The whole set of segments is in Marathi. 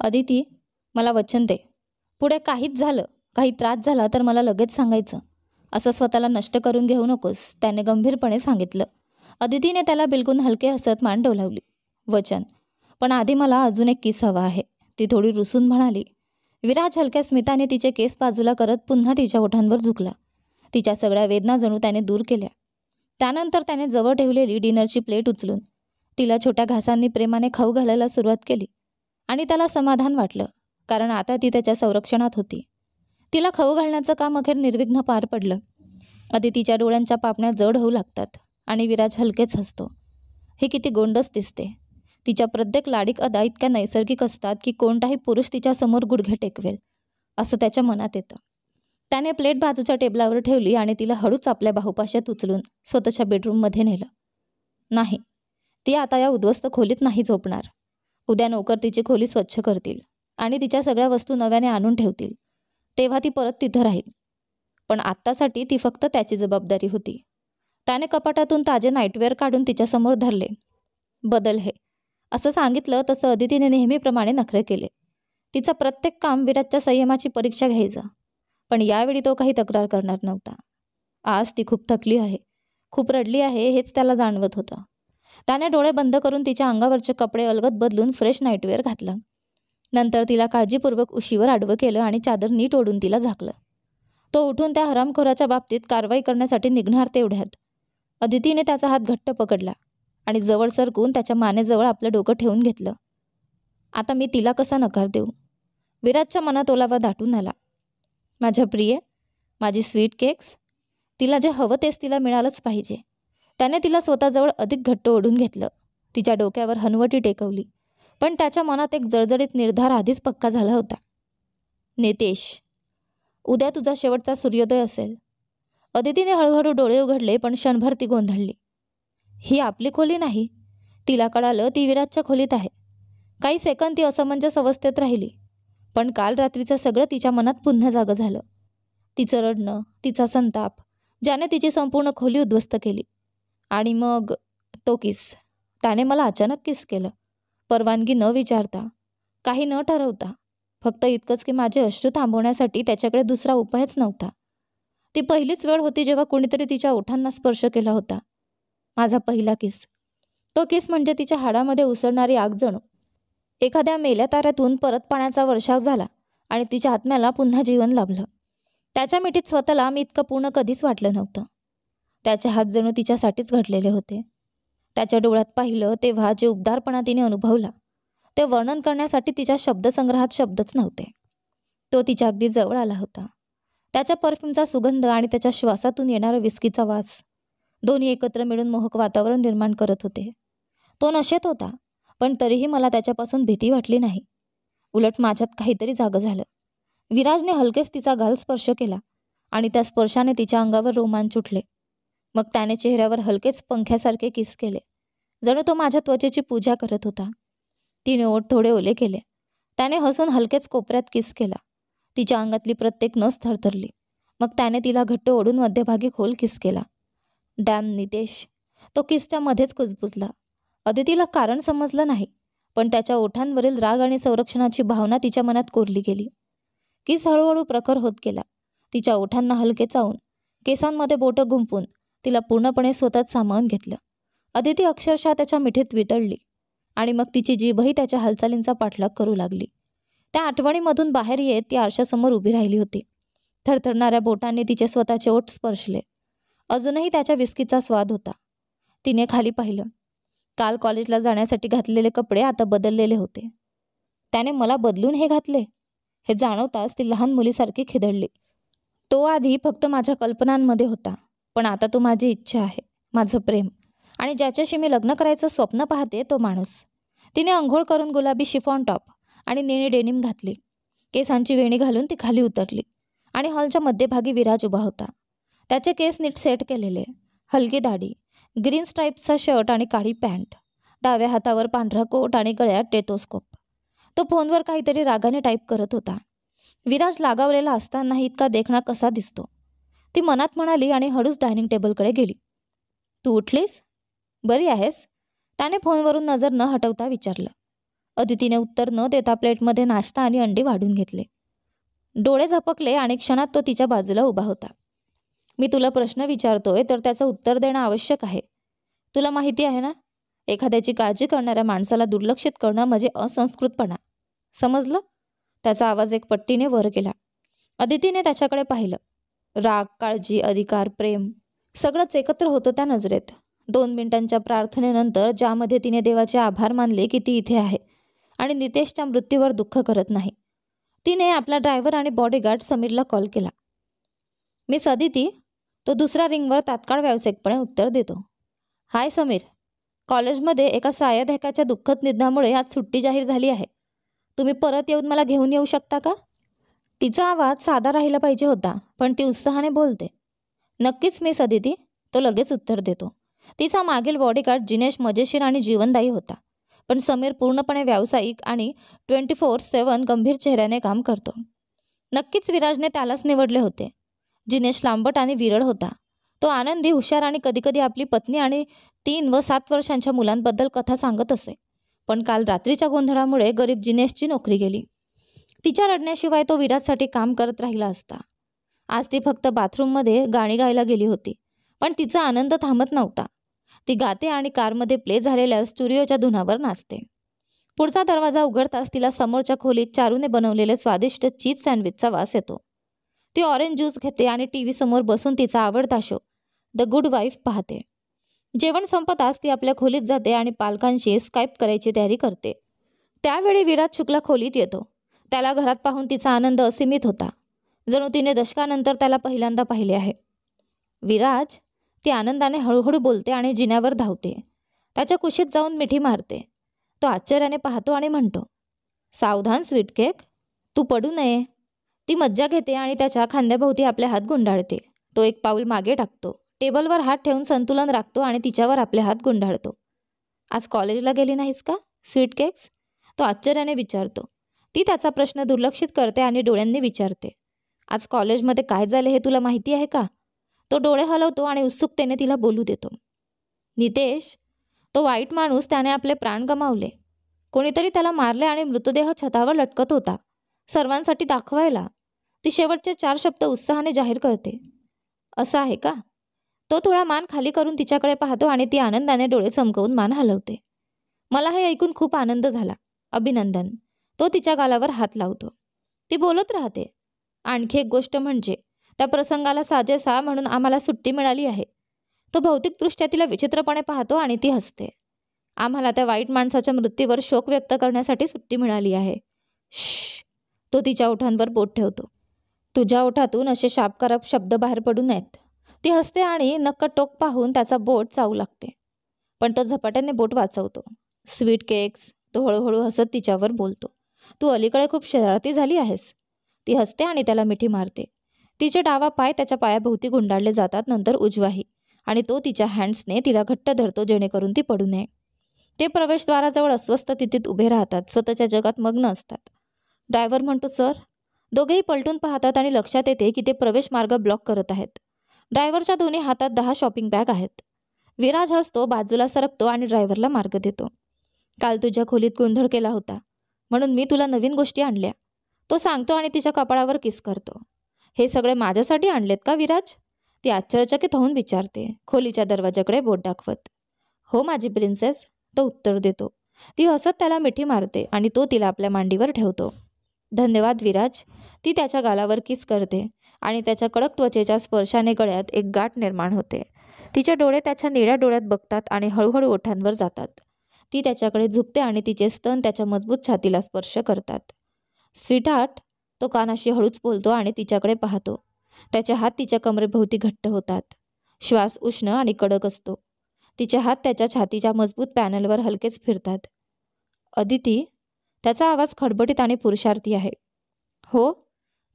अदिती, मला वचन दे. पुढे काहीच झालं, काही त्रास झाला तर मला लगेच सांगायचं. असं स्वतःला नष्ट करून घेऊ नकोस, त्याने गंभीरपणे सांगितलं. अदितीने त्याला बिलकुल हलके हसत मान डोलावली. वचन, पण आधी मला अजून एक किस हवा आहे, ती थोडी रुसून म्हणाली. विराज हलक्या स्मिताने तिचे केस बाजूला करत पुन्हा तिच्या ओठांवर झुकला. तिच्या सगळ्या वेदना जणू त्याने दूर केल्या. त्यानंतर त्याने जवळ ठेवलेली डिनरची प्लेट उचलून तिला छोट्या घासांनी प्रेमाने खाऊ घालायला सुरुवात केली. आणि त्याला समाधान वाटलं, कारण आता ती त्याच्या संरक्षणात होती. तिला खाऊ घालण्याचं काम अखेर निर्विघ्न पार पडलं. अदितीच्या डोळ्यांच्या पापण्या जड होऊ लागतात आणि विराज हलकेच हसतो. ही किती गोंडस दिसते. तिच्या प्रत्येक लाडिक अदा इतक्या नैसर्गिक असतात की कोणताही पुरुष तिच्यासमोर गुडघे टेकवेल असं त्याच्या मनात येतं. त्याने प्लेट बाजूच्या टेबलावर ठेवली आणि तिला हळूच आपल्या बाहुपाशात उचलून स्वतःच्या बेडरूममध्ये नेलं. नाही, ती आता या उद्ध्वस्त खोलीत नाही झोपणार. उद्या नोकर तिची खोली स्वच्छ करतील आणि तिच्या सगळ्या वस्तू नव्याने आणून ठेवतील. तेव्हा ती परत तिथं राहील. पण आत्तासाठी ती फक्त त्याची जबाबदारी होती. त्याने कपाटातून ताजे नाईटवेअर काढून तिच्यासमोर धरले. बदल हे, असं सांगितलं तसं अदितीने नेहमीप्रमाणे नखरे केले. तिचा प्रत्येक काम विराजच्या संयमाची परीक्षा घ्यायचा. पण यावेळी तो काही तक्रार करणार नव्हता. आज ती खूप थकली आहे, खूप रडली आहे हेच त्याला जाणवत होतं. त्याने डोळे बंद करून तिच्या अंगावरचे कपडे अलगद बदलून फ्रेश नाईटवेअर घातलं. नंतर तिला काळजीपूर्वक उशीवर आडवं केलं आणि चादर नीट ओढून तिला झाकलं. तो उठून त्या हरामखोराच्या बाबतीत कारवाई करण्यासाठी निघणार तेवढ्यात अदितीने त्याचा हात घट्ट पकडला आणि जवळ सरकून त्याच्या मानेजवळ आपलं डोकं ठेवून घेतलं. आता मी तिला कसा नकार देऊ? विराजच्या मनात ओलावा दाटून आला. माझ्या प्रिय, माझी स्वीट केक्स, तिला जे हवं तेच तिला मिळालंच पाहिजे. त्याने तिला स्वतःजवळ अधिक घट्ट ओढून घेतलं. तिच्या डोक्यावर हनवटी टेकवली. पण त्याच्या मनात एक जळजळीत निर्धार आधीच पक्का झाला होता. नितेश, उद्या तुझा शेवटचा सूर्योदय असेल. अदितीने हळूहळू डोळे उघडले, पण क्षणभर ती गोंधळली. ही आपली खोली नाही. तिला कळालं ती विराजच्या खोलीत आहे. काही सेकंद ती असमंजस अवस्थेत राहिली. पण काल रात्रीचं सगळं तिच्या मनात पुन्हा जागं झालं. तिचं रडणं, तिचा संताप, ज्याने तिची संपूर्ण खोली उद्ध्वस्त केली. आणि मग तो किस. त्याने मला अचानक किस केलं, परवानगी न विचारता, काही न ठरवता. फक्त इतकंच की माझे अश्रू थांबवण्यासाठी त्याच्याकडे दुसरा उपायच नव्हता. ती पहिलीच वेळ होती जेव्हा कुणीतरी तिच्या ओठांना स्पर्श केला होता. माझा पहिला किस. तो किस म्हणजे तिच्या हाडामध्ये उसळणारी आग जणू एखाद्या मेल्या ताऱ्यातून परत पाण्याचा वर्षाव झाला आणि तिच्या आत्म्याला पुन्हा जीवन लाभलं. त्याच्या मिठीत स्वतःला मी इतकं पूर्ण कधीच वाटलं नव्हतं. त्याचे हात जणू तिच्यासाठीच घडलेले होते. त्याच्या डोळ्यात पाहिलं तेव्हा जे उबदारपणा तिने अनुभवला ते वर्णन करण्यासाठी तिच्या शब्दसंग्रहात शब्दच नव्हते. तो तिच्या अगदी जवळ आला होता. त्याच्या परफ्यूमचा सुगंध आणि त्याच्या श्वासातून येणारा विस्कीचा वास दोन्ही एकत्र मिळून मोहक वातावरण निर्माण करत होते. तो नशेत होता, पण तरीही मला त्याच्यापासून भीती वाटली नाही. उलट माझ्यात काहीतरी जागं झालं. विराजने हलकेच तिचा गाल स्पर्श केला आणि त्या स्पर्शाने तिच्या अंगावर रोमांच उठले. मग त्याने चेहऱ्यावर हलकेच पंख्यासारखे किस केले, जणू तो माझ्या त्वचेची पूजा करत होता. तिने ओठ थोडे ओले केले. त्याने हसून हलकेच कोपऱ्यात किस केला. तिच्या अंगातली प्रत्येक नस थरथरली. मग त्याने तिला घट्ट ओढून मध्यभागी खोल किस केला. डॅम नितेश, तो किसच्या मध्येच कुजबुजला. अदितीला कारण समजलं नाही, पण त्याच्या ओठांवरील राग आणि संरक्षणाची भावना तिच्या मनात कोरली गेली. किस हळूहळू प्रखर होत गेला. तिच्या ओठांना हलके चावून, केसांमध्ये बोटं गुंफून तिला पूर्णपणे स्वतःत सामावून घेतलं. अदिती अक्षरशः त्याच्या मिठीत वितळली आणि मग तिची जीभही त्याच्या हालचालींचा पाठलाग करू लागली. त्या आठवणीमधून बाहेर येत ती आरशासमोर उभी राहिली होती. थरथरणाऱ्या बोटांनी तिचे स्वतःचे ओठ स्पर्शले. अजूनही त्याच्या विस्कीचा स्वाद होता. तिने खाली पाहिलं. काल कॉलेजला जाण्यासाठी घातलेले कपडे आता बदललेले होते. त्याने मला बदलून हे घातले हे जाणवताच ती लहान मुलीसारखी खिदळली. तो आधी फक्त माझ्या कल्पनांमध्ये होता, पण आता तो माझी इच्छा आहे, माझं प्रेम, आणि ज्याच्याशी मी लग्न करायचं स्वप्न पाहते तो माणूस. तिने अंघोळ करून गुलाबी शिफॉन टॉप आणि निळी डेनिम घातली. केसांची वेणी घालून ती खाली उतरली आणि हॉलच्या मध्यभागी विराज उभा होता. त्याचे केस नीट सेट केलेले, हलकी दाढी, ग्रीन स्ट्राईप्सचा शर्ट आणि काळी पॅन्ट, डाव्या हातावर पांढरा कोट आणि गळ्यात टेटोस्कोप. तो फोनवर काहीतरी रागाने टाईप करत होता. विराज लागावलेला असतानाही इतका देखणा कसा दिसतो, ती मनात म्हणाली आणि हळूच डायनिंग टेबलकडे गेली. तू उठलीस? बरी आहेस? त्याने फोनवरून नजर न हटवता विचारलं. अदितीने उत्तर न देता प्लेटमध्ये नाश्ता आणि अंडी वाढून घेतले. डोळे झपकले आणि क्षणात तो तिच्या बाजूला उभा होता. मी तुला प्रश्न विचारतोय तर त्याचं उत्तर देणं आवश्यक आहे. तुला माहिती आहे ना, एखाद्याची काळजी करणाऱ्या माणसाला दुर्लक्षित करणं म्हणजे असंस्कृतपणा. समजलं? त्याचा आवाज एक पट्टीने वर गेला. अदितीने त्याच्याकडे पाहिलं. राग, काळजी, अधिकार, प्रेम सगळंच एकत्र होतं त्या नजरेत. 2 मिनिटांच्या प्रार्थनेनंतर, ज्यामध्ये तिने देवाचे आभार मानले की ती इथे आहे आणि नितेशच्या मृत्यूवर दुःख करत नाही, तिने आपला ड्रायव्हर आणि बॉडीगार्ड समीरला कॉल केला. मिस अदिती, तो दुसऱ्या रिंगवर तात्काळ व्यावसायिकपणे उत्तर देतो. हाय समीर, कॉलेजमध्ये एका सायद हेकाच्या दुःखद निधनामुळे आज सुट्टी जाहीर झाली आहे. तुम्ही परत येऊन मला घेऊन येऊ शकता का? तिचा आवाज साधा राहिला पाहिजे होता, पण ती उत्साहाने बोलते. नक्कीच मिस अदिती, तो लगेच उत्तर देतो. तिचा मागील बॉडीगार्ड जिनेश मजेशीर आणि जीवनदायी होता, पण समीर पूर्णपणे व्यावसायिक आणि 24/7 गंभीर चेहऱ्याने काम करतो. नक्कीच विराजने त्यालाच निवडले होते. जिनेश लांबट आणि विरळ होता. तो आनंदी, हुशार आणि कधीकधी आपली पत्नी आणि 3 व 7 वर्षांच्या मुलांबद्दल कथा सांगत असे. पण काल रात्रीच्या गोंधळामुळे गरीब जिनेशची नोकरी गेली. तिच्या रडण्याशिवाय तो विराजसाठी काम करत राहिला असता. आज ती फक्त बाथरूममध्ये गाणी गायला गेली होती, पण तिचा आनंद थांबत नव्हता. ती गाते आणि कारमध्ये प्ले झालेल्या स्टुडिओच्या धुनावर नाचते. पुढचा दरवाजा उघडताच तिला समोरच्या खोलीत चारूने बनवलेले स्वादिष्ट चीज सँडविचचा वास येतो. ती ऑरेंज ज्यूस घेते आणि टीव्ही समोर बसून तिचा आवडता शो द गुड वाईफ पाहते. जेवण संपताच ती आपल्या खोलीत जाते आणि पालकांशी स्काईप करायची तयारी करते. त्यावेळी विराज शुक्ला खोलीत येतो. त्याला घरात पाहून तिचा आनंद असीमित होता, जणू तिने दशकानंतर त्याला पहिल्यांदा पाहिले आहे. विराज, ती आनंदाने हळूहळू बोलते आणि जिन्यावर धावते. त्याच्या कुशीत जाऊन मिठी मारते. तो आश्चर्याने पाहतो आणि म्हणतो, सावधान स्वीट केक, तू पडू नये. ती मज्जा घेते आणि त्याच्या खांद्याभोवती आपले हात गुंडाळते. तो एक पाऊल मागे टाकतो, टेबलवर हात ठेवून संतुलन राखतो आणि तिच्यावर आपले हात गुंडाळतो. आज कॉलेजला गेली नाहीस का स्वीट केक्स? तो आश्चर्याने विचारतो. ती त्याचा प्रश्न दुर्लक्षित करते आणि डोळ्यांनी विचारते, आज कॉलेजमध्ये काय झाले हे तुला माहिती आहे का? तो डोळे हलवतो आणि उत्सुकतेने तिला बोलू देतो. नितेश, तो वाईट माणूस, त्याने आपले प्राण गमावले. कोणीतरी त्याला मारले आणि मृतदेह छतावर लटकत होता, सर्वांसाठी दाखवायला. ती शेवटचे 4 शब्द उत्साहाने जाहीर करते. असं आहे का? तो थोडा मान खाली करून तिच्याकडे पाहतो आणि ती आनंदाने डोळे चमकवून मान हलवते. मला हे ऐकून खूप आनंद झाला. अभिनंदन. तो तिच्या गालावर हात लावतो. ती बोलत राहते. आणखी एक गोष्ट म्हणजे त्या प्रसंगाला साजेसा म्हणून आम्हाला सुट्टी मिळाली आहे. तो भौतिकदृष्ट्या तिला विचित्रपणे पाहतो आणि ती हसते. आम्हाला त्या वाईट माणसाच्या मृत्यूवर शोक व्यक्त करण्यासाठी सुट्टी मिळाली आहे. श्श. तो तिच्या ओठांवर बोट ठेवतो. तुझ्या ओठातून असे शापकारक शब्द बाहेर पडू नयेत. ती हसते आणि नक्क टोक पाहून त्याचा बोट चावू लागते, पण तो झपाट्याने बोट वाचवतो. स्वीट केक्स, तो हळूहळू हसत तिच्यावर बोलतो. तू अलीकडे खूप शरारती झाली आहेस. ती हसते आणि त्याला मिठी मारते. तिचे डावा पाय त्याच्या पायाभोवती गुंडाळले जातात, नंतर उजवाही, आणि तो तिच्या हँड्सने तिला घट्ट धरतो जेणेकरून ती पडू नये. ते प्रवेशद्वाराजवळ अस्वस्थ स्थितीत उभे राहतात, स्वतःच्या जगात मग्न असतात. ड्रायव्हर म्हणतो, सर. दोघेही पलटून पाहतात आणि लक्षात येते की ते प्रवेश मार्ग ब्लॉक करत आहेत. ड्रायव्हरच्या दोन्ही हातात 10 शॉपिंग बॅग आहेत. विराज हसतो, बाजूला सरकतो आणि ड्रायव्हरला मार्ग देतो. काल तुझ्या खोलीत गोंधळ केला होता, म्हणून मी तुला नवीन गोष्टी आणल्या. तो सांगतो आणि तिच्या कपाळावर किस करतो. हे सगळे माझ्यासाठी आणलेत का विराज? ती आश्चर्यचकित होऊन विचारते, खोलीच्या दरवाजाकडे बोट दाखवत. हो माझी प्रिन्सेस, तो उत्तर देतो. ती हसत त्याला मिठी मारते आणि तो तिला आपल्या मांडीवर ठेवतो. धन्यवाद विराज. ती त्याच्या गालावर किस करते आणि त्याच्या कडक त्वचेच्या स्पर्शाने गळ्यात एक गाठ निर्माण होते. तिचे डोळे त्याच्या निळ्या डोळ्यात बघतात आणि हळूहळू ओठांवर जातात. ती त्याच्याकडे झुकते आणि तिचे स्तन त्याच्या मजबूत छातीला स्पर्श करतात. स्वीटहार्ट, तो कानाशी हळूच बोलतो आणि तिच्याकडे पाहतो. त्याचे हात तिच्या कमरेभोवती घट्ट होतात. श्वास उष्ण आणि कडक असतो. तिचे हात त्याच्या छातीच्या मजबूत पॅनलवर हलकेच फिरतात. अदिती, त्याचा आवाज खडबडीत आणि पुरुषार्थी आहे. हो,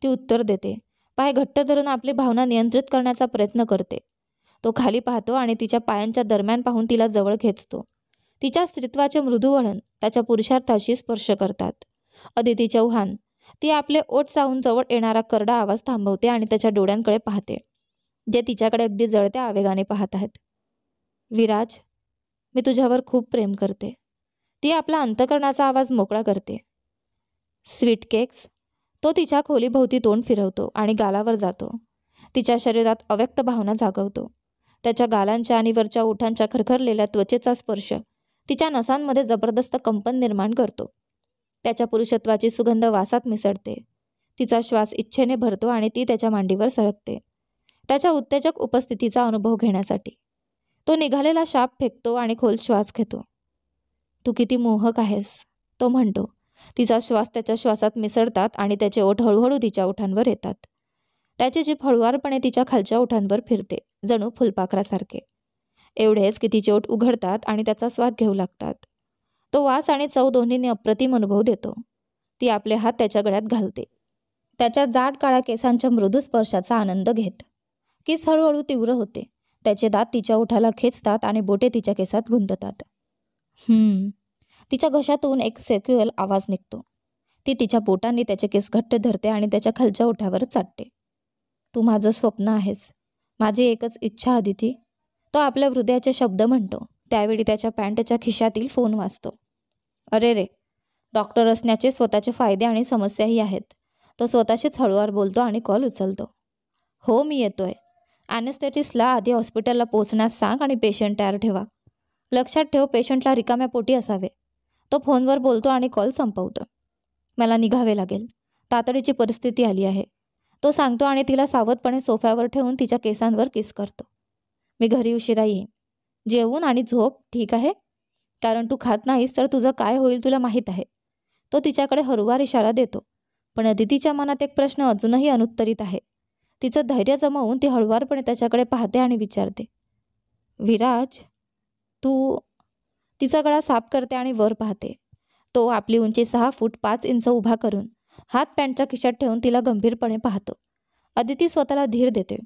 ती उत्तर देते. पाय घट्ट धरून आपली भावना नियंत्रित करण्याचा प्रयत्न करते. तो खाली पाहतो आणि तिच्या पायांच्या दरम्यान पाहून तिला जवळ खेचतो. तिच्या स्त्रीत्वाचे मृदू वळण त्याच्या पुरुषार्थाशी स्पर्श करतात. अदिती चौहान, ती आपले ओठ चावून जवळ येणारा करडा आवाज थांबवते आणि त्याच्या डोळ्यांकडे पाहते, जे तिच्याकडे अगदी जळत्या आवेगाने पाहत आहेत. विराज, मी तुझ्यावर खूप प्रेम करते. ती आपला अंतःकरणाचा आवाज मोकळा करते. Sweet cakes. तो तिच्या खोलीभोवती तोंड फिरवतो आणि गालावर जातो. तिच्या शरीरात अव्यक्त भावना जागवतो. त्याच्या गालांच्या आणि वरच्या ओठांच्या खरखरलेल्या त्वचेचा स्पर्श तिच्या नसांमध्ये जबरदस्त कंपन निर्माण करतो. त्याच्या पुरुषत्वाची सुगंध वासात मिसळते. तिचा श्वास इच्छेने भरतो आणि ती त्याच्या मांडीवर सरकते, त्याच्या उत्तेजक उपस्थितीचा अनुभव घेण्यासाठी. तो निघालेला शाप फेकतो आणि खोल श्वास घेतो. तू किती मोहक आहेस, तो म्हणतो. तिचा श्वास त्याच्या श्वासात मिसळतात आणि त्याचे ओठ हळूहळू तिच्या ओठांवर येतात. त्याची जीभ हळुवारपणे तिच्या खालच्या ओठांवर फिरते, जणू फुलपाखरासारखे. एवढेच की तिचे ओठ उघडतात आणि त्याचा स्वाद घेऊ लागतात. तो वास आणि चव दोन्हीने अप्रतिम अनुभव देतो. ती आपले हात त्याच्या गळ्यात घालते, त्याच्या जाड काळ्या केसांच्या मृदू स्पर्शाचा आनंद घेत. किस हळूहळू तीव्र होते. त्याचे दात तिच्या ओठाला खेचतात आणि बोटे तिच्या केसात गुंततात. तिच्या घशातून एक सेक्युअल आवाज निघतो. ती तिच्या बोटांनी त्याचे केस घट्ट धरते आणि त्याच्या खालच्या ओठावर चाटते. तू माझं स्वप्न आहेस, माझी एकच इच्छा अदिती, तो आपल्या हृदयाचे शब्द म्हणतो. त्यावेळी त्याच्या पॅन्टच्या खिशातील फोन वाजतो. अरे रे, डॉक्टर असण्याचे स्वतःचे फायदे आणि समस्याही आहेत. तो स्वतःशीच हळूवार बोलतो आणि कॉल उचलतो. हो, मी येतोय. ॲनेस्थेटिस्टला आधी हॉस्पिटलला पोहोचण्यास सांग आणि पेशंट तयार ठेवा. लक्षात ठेव, पेशंटला रिकाम्या पोटी असावे. तो फोनवर बोलतो आणि कॉल संपवतो. मला निघावे लागेल, तातडीची परिस्थिती आली आहे, तो सांगतो आणि तिला सावधपणे सोफ्यावर ठेवून तिच्या केसांवर किस करतो. मी घरी उशिरा येईन. जेवून आणि झोप, ठीक आहे? कारण तू खात नाहीस तर तुझं काय होईल तुला माहीत आहे. तो तिच्याकडे हळूवार इशारा देतो. पण अदितीच्या मनात एक प्रश्न अजूनही अनुत्तरित आहे. तिचं धैर्य जमवून ती हळुवारपणे त्याच्याकडे पाहते आणि विचारते, विराज, तू? तिचा गळा साफ करते आणि वर पाहते. तो आपली उंची 6 फूट 5 इंच उभा करून हात पॅन्टच्या खिशात ठेवून तिला गंभीरपणे पाहतो. अदिती स्वतःला धीर देते.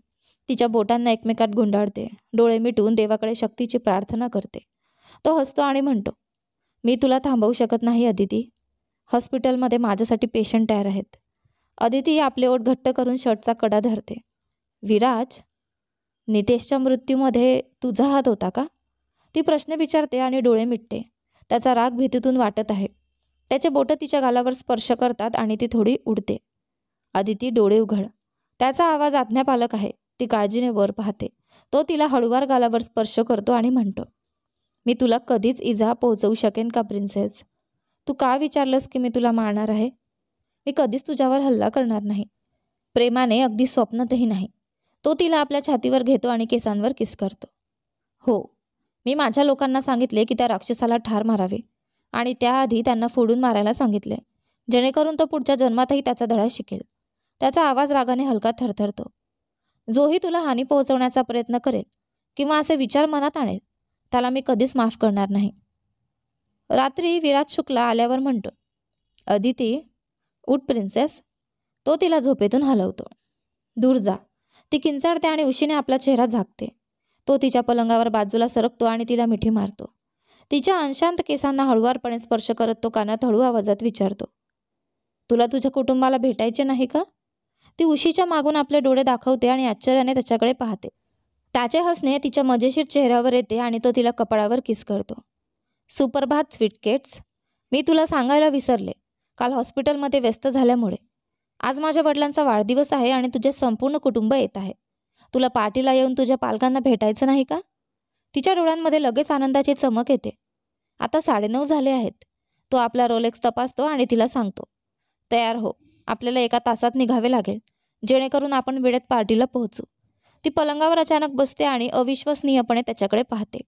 तिच्या बोटांना एकमेकात गुंडाळते. डोळे मिटून देवाकडे शक्तीची प्रार्थना करते. तो हसतो आणि म्हणतो, मी तुला थांबवू शकत नाही अदिती. हॉस्पिटलमध्ये माझ्यासाठी पेशंट तयार आहेत. अदिती आपले ओठ घट्ट करून शर्टचा कडा धरते. विराज, नितेशच्या मृत्यूमध्ये तुझा हात होता का? ती प्रश्न विचारते आणि डोळे मिटते. त्याचा राग भीतीतून वाटत आहे. त्याचे बोटं तिच्या गालावर स्पर्श करतात आणि ती थोडी उडते. अदिती, डोळे उघड. त्याचा आवाज आज्ञापालक आहे. ती काळजीने वर पाहते. तो तिला हळूवार गालावर स्पर्श करतो आणि म्हणतो, मी तुला कधीच इजा पोहोचवू शकेन का प्रिन्सेस? तू का विचारलंस की मी तुला मारणार आहे? मी कधीच तुझ्यावर हल्ला करणार नाही. प्रेमाने, अगदी स्वप्नातही नाही. तो तिला आपल्या छातीवर घेतो आणि केसांवर किस करतो. हो, मी माझ्या लोकांना सांगितले की त्या राक्षसाला ठार मारावे आणि त्याआधी त्यांना फोडून मारायला सांगितले, जेणेकरून तो पुढच्या जन्मातही त्याचा धडा शिकेल. त्याचा आवाज रागाने हलका थरथरतो. जोही तुला हानी पोहोचवण्याचा प्रयत्न करेल किंवा असे विचार मनात आणेल, त्याला मी कधीच माफ करणार नाही. रात्री विराज शुक्ला आल्यावर म्हणतो, अदिती, उठ प्रिन्सेस. तो तिला झोपेतून हलवतो. दूर जा. ती किंचाळते आणि उशीने आपला चेहरा झाकते. तो तिच्या पलंगावर बाजूला सरकतो आणि तिला मिठी मारतो. तिच्या अंशांत केसांना हळुवारपणे स्पर्श करत तो कानात हळू आवाजात विचारतो, तुला तुझ्या कुटुंबाला भेटायचे नाही का? ती उशीच्या मागून आपले डोळे दाखवते आणि आश्चर्याने त्याच्याकडे पाहते. त्याचे हसणे तिच्या मजेशीर चेहऱ्यावर येते आणि तो तिला कपाळावर किस करतो. सुप्रभात स्वीटकेट्स. मी तुला सांगायला विसरले. काल हॉस्पिटलमध्ये व्यस्त झाल्यामुळे आज माझ्या वडिलांचा वाढदिवस आहे आणि तुझे संपूर्ण कुटुंब येत आहे. तुला पार्टीला येऊन तुझ्या पालकांना भेटायचं नाही का? तिच्या डोळ्यांमध्ये लगेच आनंदाची चमक येते. आता 9:30 झाले आहेत. तो आपला रोलेक्स तपासतो आणि तिला सांगतो, तयार हो, आपल्याला 1 तासात निघावे लागेल, जेणेकरून आपण वेळेत पार्टीला पोहोचू. ती पलंगावर अचानक बसते आणि अविश्वसनीयपणे त्याच्याकडे पाहते.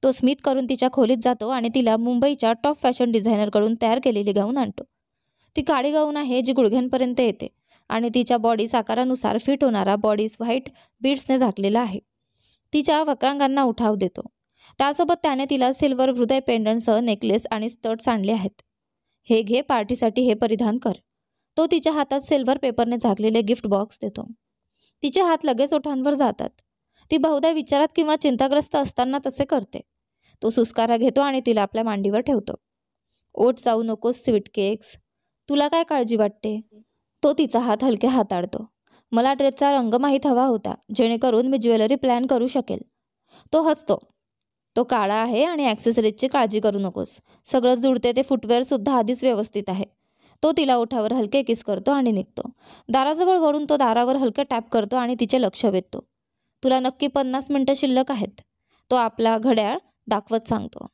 तो स्मित करून तिच्या खोलीत जातो आणि तिला मुंबईच्या टॉप फॅशन डिझायनरकडून तयार केलेली गाऊन आणतो. ती काळी गाऊन आहे जी गुडघ्यांपर्यंत येते आणि तिच्या बॉडीज आकारानुसार फिट होणारा बॉडीज व्हाईट बीड्सने झाकलेला आहे. तिच्या वक्रांगांना उठाव देतो. त्यासोबत त्याने तिला सिल्वर हृदय पेंडंटसह नेकलेस आणि स्टड्स आणले आहेत. हे घे, पार्टीसाठी हे परिधान कर. तो तिच्या हातात सिल्वर पेपरने झाकलेले गिफ्ट बॉक्स देतो. तिचे हात लगेच ओठांवर जातात. ती बहुधा विचारात किंवा चिंताग्रस्त असताना तसे करते. तो सुस्कारा घेतो आणि तिला आपल्या मांडीवर ठेवतो. ओठ जाऊ नकोस स्वीट केक्स. तुला काय काळजी वाटते? तो तिचा हात हलके हाताळतो. मला ड्रेसचा रंग माहीत हवा होता, जेणेकरून मी ज्वेलरी प्लॅन करू शकेल. तो हसतो. तो काळा आहे आणि ॲक्सेसरीजची काळजी करू नकोस. सगळं जुळते ते फुटवेअरसुद्धा आधीच व्यवस्थित आहे. तो तिला ओठावर हलके किस करतो आणि निघतो. दाराजवळ वळून तो दारावर हलके टॅप करतो आणि तिचे लक्ष वेधतो. तुला नक्की 50 मिनिटं शिल्लक आहेत, तो आपला घड्याळ दाखवत सांगतो.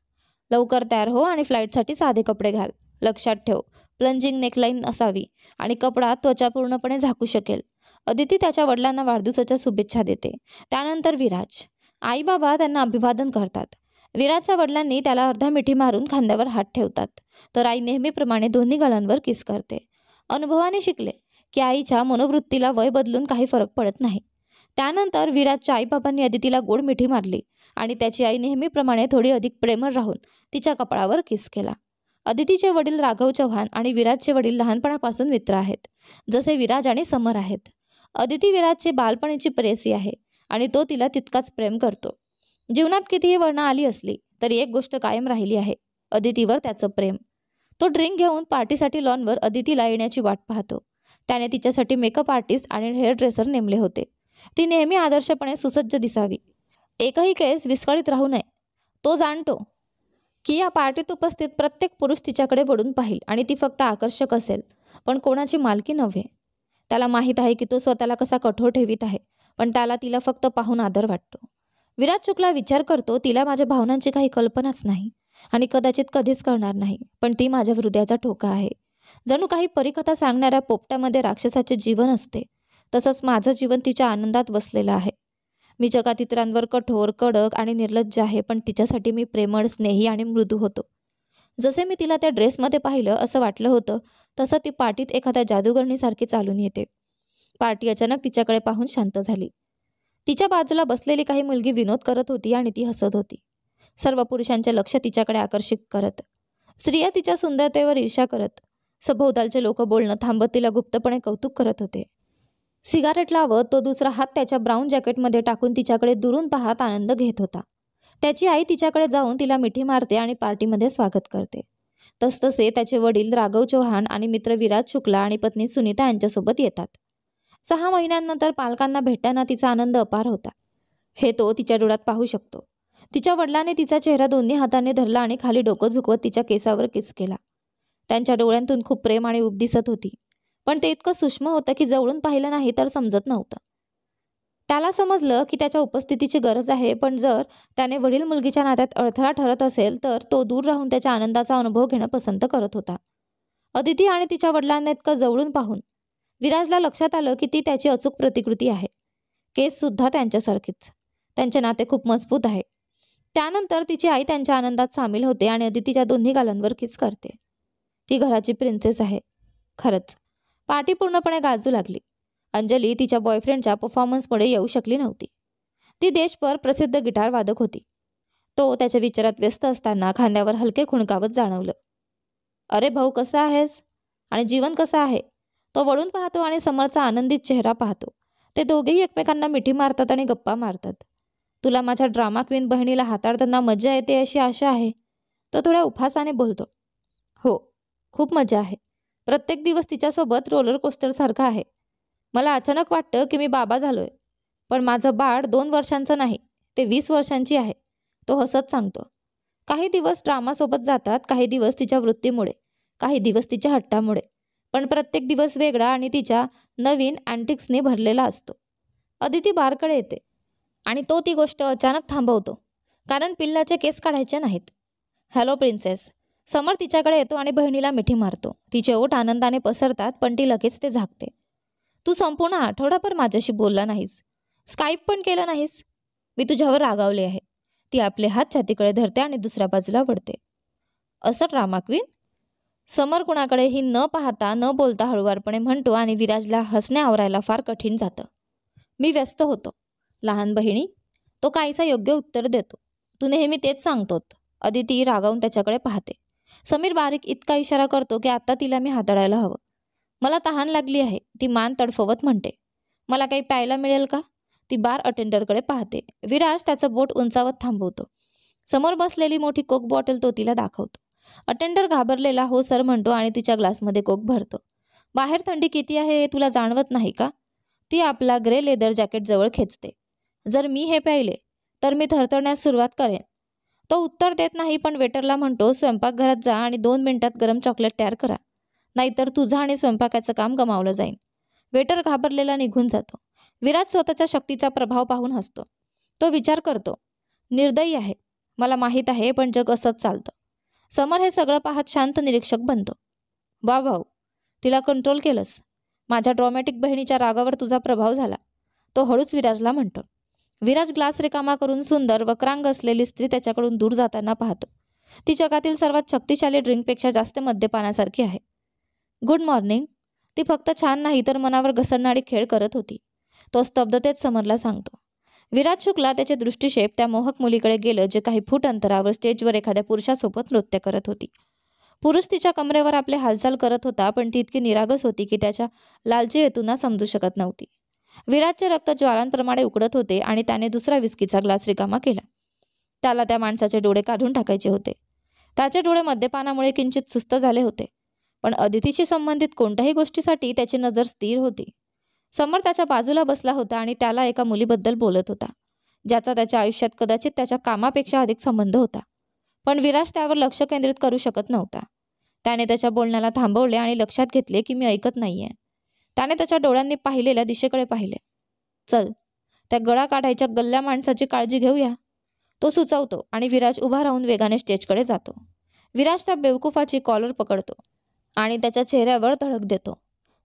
लवकर तयार हो आणि फ्लाईटसाठी साधे कपडे घाल. लक्षात ठेव, प्लंजिंग नेकलाईन असावी आणि कपडा त्वचा पूर्णपणे झाकू शकेल. अदिती त्याच्या वडिलांना वाढदिवसाच्या शुभेच्छा देते. त्यानंतर विराज. आई बाबा त्यांना अभिवादन करतात. विराजच्या वडिलांनी त्याला अर्धा मिठी मारून खांद्यावर हात ठेवतात, तर आई नेहमीप्रमाणे दोन्ही गालांवर किस करते. अनुभवाने शिकले की आईच्या मनोवृत्तीला वय बदलून काही फरक पडत नाही. त्यानंतर विराजच्या आईबाबांनी अदितीला गोड मिठी मारली आणि त्याची आई नेहमीप्रमाणे थोडी अधिक प्रेमळ राहून तिच्या कपाळावर किस केला. अदितीचे वडील राघव चव्हाण आणि विराजचे वडील लहानपणापासून मित्र आहेत, जसे विराज आणि समर आहेत. अदिती विराजची बालपणीची प्रेयसी आहे आणि तो तिला तितकाच प्रेम करतो. जीवनात कितीही वळणं आली असली तरी एक गोष्ट कायम राहिली आहे, अदितीवर त्याचं प्रेम. तो ड्रिंक घेऊन पार्टीसाठी लॉनवर अदितीला येण्याची वाट पाहतो. त्याने तिच्यासाठी मेकअप आर्टिस्ट आणि हेअर ड्रेसर नेमले होते. ती नेहमी आदर्शपणे सुसज्ज दिसावी, एकही केस विस्कळीत राहू नये. तो जाणतो की या पार्टीत उपस्थित प्रत्येक पुरुष तिच्याकडे वळून पाहिल आणि ती फक्त आकर्षक असेल, पण कोणाची मालकी नव्हे. त्याला माहीत आहे की तो स्वतःला कसा कठोर ठेवीत आहे, पण त्याला तिला फक्त पाहून आदर वाटतो. विराज शुक्ला विचार करतो, तिला माझ्या भावनांची काही कल्पनाच नाही आणि कदाचित कधीच कळणार नाही, पण ती माझ्या हृदयाचा ठोका आहे. जणू काही परीकथा सांगणाऱ्या पोपट्यामध्ये राक्षसाचे जीवन असते, तसंच माझं जीवन तिच्या आनंदात बसलेलं आहे. मी जगात इतरांवर कठोर, कडक आणि निर्लज्ज आहे, पण तिच्यासाठी मी प्रेमळ, स्नेही आणि मृदू होतो. जसे मी तिला त्या ड्रेसमध्ये पाहिलं असं वाटलं होतं, तसं ती पार्टीत एखाद्या जादूगरणीसारखी चालून येते. पार्टी अचानक तिच्याकडे पाहून शांत झाली. तिच्या बाजूला बसलेली काही मुलगी विनोद करत होती आणि ती हसत होती, सर्व पुरुषांचे लक्ष तिच्याकडे आकर्षित करत. स्त्रिया तिच्या सुंदरतेवर ईर्ष्या करत. सभोवतालचे लोक बोलणं थांबत तिला गुप्तपणे कौतुक करत होते. सिगारेट लावत तो दुसरा हात त्याच्या ब्राऊन जॅकेटमध्ये टाकून तिच्याकडे दुरून पाहत आनंद घेत होता. त्याची आई तिच्याकडे जाऊन तिला मिठी मारते आणि पार्टीमध्ये स्वागत करते. तसतसे त्याचे वडील राघव चव्हाण आणि मित्र विराज शुक्ला आणि पत्नी सुनीता यांच्यासोबत येतात. 6 महिन्यांनंतर पालकांना भेटताना तिचा आनंद अपार होता, हे तो तिच्या डोळ्यात पाहू शकतो. तिच्या वडिलांनी तिचा चेहरा दोन्ही हातांनी धरला आणि खाली डोकं झुकवत तिच्या केसावर किस केला. त्यांच्या डोळ्यांतून खूप प्रेम आणि ऊब दिसत होती, पण ते इतकं सूक्ष्म होतं की जवळून पाहिलं नाही तर समजत नव्हतं. त्याला समजलं की त्याच्या उपस्थितीची गरज आहे, पण जर त्याने वडील मुलगीच्या नात्यात अडथळा ठरत असेल तर तो दूर राहून त्याच्या आनंदाचा अनुभव घेणं पसंत करत होता. अदिती आणि तिच्या वडिलांना इतकं जवळून पाहून विराजला लक्षात आलं की ती त्याची अचूक प्रतिकृती आहे. केससुद्धा त्यांच्यासारखीच. त्यांचे नाते खूप मजबूत आहे. त्यानंतर तिची आई त्यांच्या आनंदात सामील होते आणि अदितीच्या दोन्ही गालांवर किस करते. ती घराची प्रिन्सेस आहे. खरंच पार्टी पूर्णपणे गाजू लागली. अंजली तिच्या बॉयफ्रेंडच्या परफॉर्मन्समुळे येऊ शकली नव्हती. ती देशभर प्रसिद्ध गिटार वादक होती. तो त्याच्या विचारात व्यस्त असताना खांद्यावर हलके खुणकावत जाणवलं. अरे भाऊ, कसा आहेस आणि जीवन कसं आहे? तो वळून पाहतो आणि समोरचा आनंदित चेहरा पाहतो. ते दोघेही एकमेकांना मिठी मारतात आणि गप्पा मारतात. तुला माझ्या ड्रामा क्वीन बहिणीला हाताळताना मजा येते अशी आशा आहे, तो थोड्या उपहासाने बोलतो. हो, खूप मजा आहे. प्रत्येक दिवस तिच्यासोबत रोलर कोस्टरसारखा आहे. मला अचानक वाटतं की मी बाबा झालोय, पण माझं बाळ 2 वर्षांचं नाही, ते 20 वर्षांची आहे, तो हसत सांगतो. काही दिवस ड्रामासोबत जातात, काही दिवस तिच्या वृत्तीमुळे, काही दिवस तिच्या हट्टामुळे, पण प्रत्येक दिवस वेगळा आणि तिच्या नवीन अँटिक्सने भरलेला असतो. अदिती बारकडे येते आणि तो ती गोष्ट अचानक थांबवतो, कारण पिल्लाचे केस काढायचे नाहीत. Hello princess. समर तिच्याकडे येतो आणि बहिणीला मिठी मारतो. तिचे ओठ आनंदाने पसरतात, पण ती लगेच ते झाकते. तू संपूर्ण आठवडाभर माझ्याशी बोलला नाहीस, स्काईप पण केलं नाहीस. मी तुझ्यावर रागावले आहे. ती आपले हात छातीकडे धरते आणि दुसऱ्या बाजूला वळते. असं ड्रामा क्वीन? समर कुणाकडेही न पाहता न बोलता हळुवारपणे म्हणतो आणि विराजला हसणे आवरायला फार कठीण जातं. मी व्यस्त होतो लहान बहिणी, तो काहीसा योग्य उत्तर देतो. तू नेहमी तेच सांगतोत. अदिती रागावून त्याच्याकडे पाहते. समीर बारीक इतका इशारा करतो की आता तिला मी हाताळायला हवं. मला तहान लागली आहे, ती मान तडफवत म्हणते. मला काही प्यायला मिळेल का? ती बार अटेंडरकडे पाहते. विराज त्याचं बोट उंचावत थांबवतो. समोर बसलेली मोठी कोक बॉटल तो तिला दाखवतो. अटेंडर घाबरलेला हो सर म्हणतो आणि तिच्या ग्लासमध्ये कोक भरतो. बाहेर थंडी किती आहे हे तुला जाणवत नाही का? ती आपला ग्रे लेदर जॅकेट जवळ खेचते. जर मी हे प्यायले तर मी थरथरण्यास सुरुवात करेन. तो उत्तर देत नाही, पण वेटरला म्हणतो, स्वयंपाकघरात जा आणि 2 मिनिटात गरम चॉकलेट तयार करा, नाहीतर तुझं आणि स्वयंपाकाचं काम गमावलं जाईल. वेटर घाबरलेला निघून जातो. विराज स्वतःच्या शक्तीचा प्रभाव पाहून हसतो. तो विचार करतो, निर्दयी आहे, मला माहीत आहे, पण जग असंच चालतं. समर हे सगळं पाहत शांत निरीक्षक बनतो. वा भाऊ, तिला कंट्रोल केलंस. माझ्या ड्रॉमॅटिक बहिणीच्या रागावर तुझा प्रभाव झाला, तो हळूच विराजला म्हणतो. विराज ग्लास रिकामा करून सुंदर वक्रांग असलेली स्त्री त्याच्याकडून दूर जाताना पाहतो. ती जगातील सर्वात शक्तिशाली ड्रिंकपेक्षा जास्त मद्यपानासारखी आहे. Good morning. ती फक्त छान नाही तर मनावर घसरणारी खेळ करत होती. तो स्तब्धतेत समरला सांगतो. विराज शुक्ला त्याचे दृष्टिक्षेप त्या मोहक मुलीकडे गेलं, जे काही फूट अंतरावर स्टेजवर एखाद्या पुरुषासोबत नृत्य करत होती. पुरुष तिच्या कमरेवर आपले हालचाल करत होता, पण ती इतकी निरागस होती की त्याच्या लालची हेतूंना समजू शकत नव्हती. विराजचे रक्त ज्वालांप्रमाणे उकडत होते आणि त्याने दुसरा विस्कीचा ग्लास रिकामा केला. त्याला त्या माणसाचे डोळे काढून टाकायचे होते. त्याचे डोळे मद्यपानामुळे किंचित सुस्त झाले होते, पण अदितीशी संबंधित कोणत्याही गोष्टीसाठी त्याची नजर स्थिर होती. समर त्याच्या बाजूला बसला होता आणि त्याला एका मुलीबद्दल बोलत होता, ज्याचा त्याच्या आयुष्यात कदाचित त्याच्या कामापेक्षा अधिक संबंध होता. पण विराज त्यावर लक्ष केंद्रित करू शकत नव्हता. त्याने त्याच्या बोलण्याला थांबवले आणि लक्षात घेतले की मी ऐकत नाहीये. त्याने त्याच्या डोळ्यांनी पाहिलेल्या दिशेकडे पाहिले. चल, त्या गळा काढायच्या गल्ल्या माणसाची काळजी घेऊया, तो सुचवतो आणि विराज उभा राहून वेगाने स्टेजकडे जातो. विराज त्या बेवकूफाची कॉलर पकडतो आणि त्याच्या चेहऱ्यावर धडक देतो.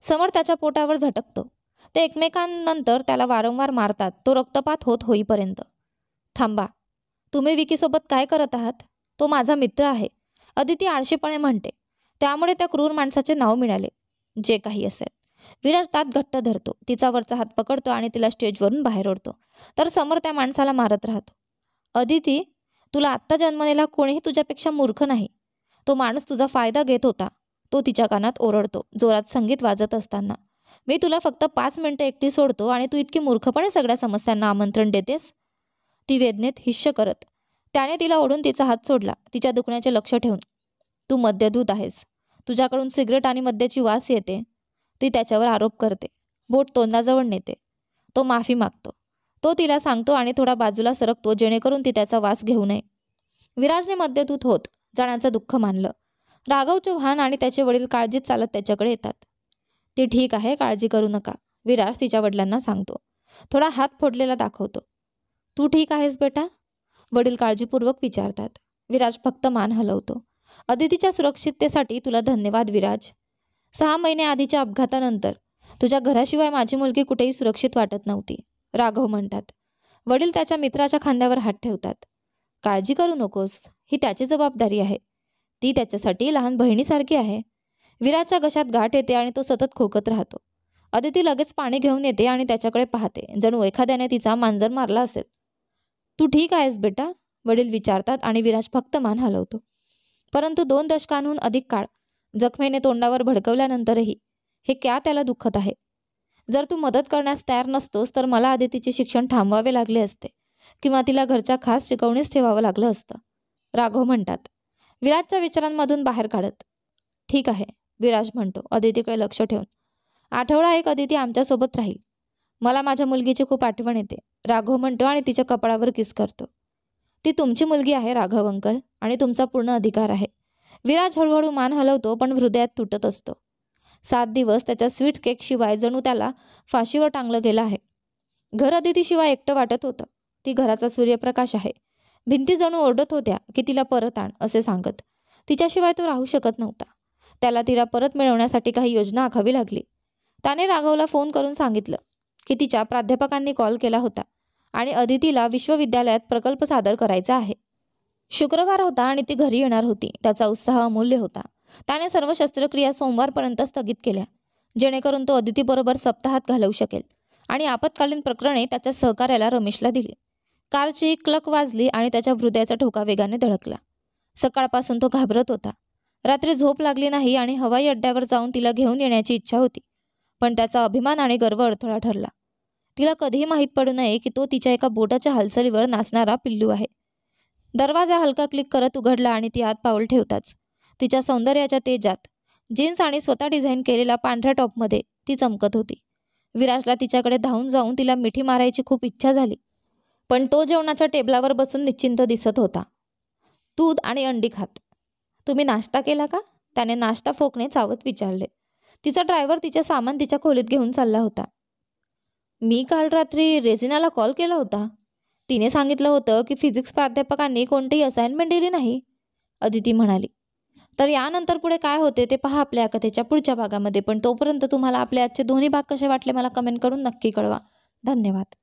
समर त्याच्या पोटावर झटकतो. ते एकमेकांनंतर त्याला वारंवार मारतात, तो रक्तपात होईपर्यंत. थांबा, तुम्ही विकीसोबत काय करत आहात? तो माझा मित्र आहे, अदिती आळशीपणे म्हणते. त्यामुळे त्या क्रूर माणसाचे नाव मिळाले. जे काही असेल. विराज दात घट्ट धरतो, तिचा वरचा हात पकडतो आणि तिला स्टेजवरून बाहेर ओढतो. तर समर त्या माणसाला मारत राहतो. अदिती, तुला आत्ता जन्मलेला कोणीही तुझ्यापेक्षा मूर्ख नाही. तो माणूस तुझा फायदा घेत होता, तो तिच्या कानात ओरडतो जोरात संगीत वाजत असताना. मी तुला फक्त 5 मिनिटं एकटी सोडतो आणि तू इतकी मूर्खपणे सगळ्या समस्यांना आमंत्रण देतेस. ती वेदनेत हिश्य करत त्याने तिला ओढून तिचा हात सोडला, तिच्या दुखण्याचे लक्ष ठेवून. तू मद्यधूत आहेस, तुझ्याकडून सिगरेट आणि मद्याची वास येते. ती त्याच्यावर आरोप करते, बोट तोंडाजवळ नेते. तो माफी मागतो, तो तिला सांगतो आणि थोडा बाजूला सरकतो जेणेकरून ती त्याचा वास घेऊ नये. विराजने मद्यधूत होत जाण्याचं दुःख मानलं. राघव चव्हाण आणि त्याचे वडील काळजीत चालत त्याच्याकडे येतात. ती ठीक आहे, काळजी करू नका, विराज तिच्या वडिलांना सांगतो. थोडा हात फोडलेला दाखवतो. तू ठीक आहेस बेटा? वडील काळजीपूर्वक विचारतात. विराज फक्त मान हलवतो. अदितीच्या सुरक्षिततेसाठी तुला धन्यवाद विराज. 6 महिने आधीच्या अपघातानंतर तुझ्या घराशिवाय माझी मुलगी कुठेही सुरक्षित वाटत नव्हती, राघव म्हणतात. वडील त्याच्या मित्राच्या खांद्यावर हात ठेवतात. काळजी करू नकोस, ही त्याची जबाबदारी आहे. ती त्याच्यासाठी लहान बहिणीसारखी आहे. विराजच्या घशात गाठ येते आणि तो सतत खोकत राहतो. अदिती लगेच पाणी घेऊन येते आणि त्याच्याकडे पाहते, जणू एखाद्याने तिचा मांजर मारला असेल. तू ठीक आहेस बेटा? वडील विचारतात आणि विराज फक्त मान हलवतो. परंतु 2 दशकांहून अधिक काळ जखमेने तोंडावर भडकवल्यानंतरही हे क्या त्याला दुखत आहे. जर तू मदत करण्यास तयार नसतोस तर मला आदितीचे शिक्षण थांबवावे लागले असते किंवा तिला घरच्या खास शिकवणीस ठेवावं लागलं असतं, राघव म्हणतात, विराजच्या विचारांमधून बाहेर काढत. ठीक आहे, विराज म्हणतो अदितीकडे लक्ष ठेवून. आठवडा एक अदिती आमच्यासोबत राहील. मला माझ्या मुलगीची खूप आठवण येते, राघव म्हणतो आणि तिच्या कपाळावर किस करतो. ती तुमची मुलगी आहे राघव अंकल, आणि तुमचा पूर्ण अधिकार आहे. विराज हळूहळू मान हलवतो, पण हृदयात तुटत असतो. 7 दिवस त्याच्या स्वीट केकशिवाय जणू त्याला फाशीवर टांगलं गेलं आहे. घर अदितीशिवाय एकटं वाटत होतं. ती घराचा सूर्यप्रकाश आहे. भिंती जणू ओरडत होत्या की तिला परत आण असे सांगत. तिच्याशिवाय तो राहू शकत नव्हता. त्याला तिला परत मिळवण्यासाठी काही योजना आखावी लागली. त्याने राघवला फोन करून सांगितलं की तिच्या प्राध्यापकांनी कॉल केला होता आणि अदितीला विश्वविद्यालयात प्रकल्प सादर करायचा आहे. शुक्रवार होता आणि ती घरी येणार होती. त्याचा उत्साह अमूल्य होता. त्याने सर्व शस्त्रक्रिया सोमवारपर्यंत स्थगित केल्या, जेणेकरून तो अदितीबरोबर सप्ताहात घालवू शकेल, आणि आपत्कालीन प्रकरणे त्याच्या सहकार्याला रमेशला दिली. कारची क्लक वाजली आणि त्याच्या हृदयाचा ठोका वेगाने धडकला. सकाळपासून तो घाबरत होता. रात्री झोप लागली नाही आणि हवाई अड्ड्यावर जाऊन तिला घेऊन येण्याची इच्छा होती, पण त्याचा अभिमान आणि गर्व अडथळा ठरला. तिला कधीही माहीत पडू नये की तो तिच्या एका बोटाच्या हालचालीवर नाचणारा पिल्लू आहे. दरवाजा हलका क्लिक करत उघडला आणि ती आत पाऊल ठेवताच तिच्या सौंदर्याच्या तेजात जीन्स आणि स्वतः डिझाईन केलेल्या पांढऱ्या टॉपमध्ये ती चमकत होती. विराजला तिच्याकडे धावून जाऊन तिला मिठी मारायची खूप इच्छा झाली, पण तो जेवणाच्या टेबलावर बसून निश्चिंत दिसत होता. दूध आणि अंडी खात. तुम्ही नाश्ता केला का? त्याने नाश्ता फोकने चावत विचारले. तिचा ड्रायव्हर तिचे सामान तिच्या खोलीत घेऊन चालला होता. मी काल रात्री रेजिनाला कॉल केला होता. तिने सांगितलं होतं की फिजिक्स प्राध्यापकांनी कोणतीही असाइनमेंट दिली नाही, अदिती म्हणाली. तर यानंतर पुढे काय होते ते पहा आपल्या कथेच्या पुढच्या भागामध्ये. पण तोपर्यंत तुम्हाला आपले आजचे दोन्ही भाग कसे वाटले मला कमेंट करून नक्की कळवा. धन्यवाद.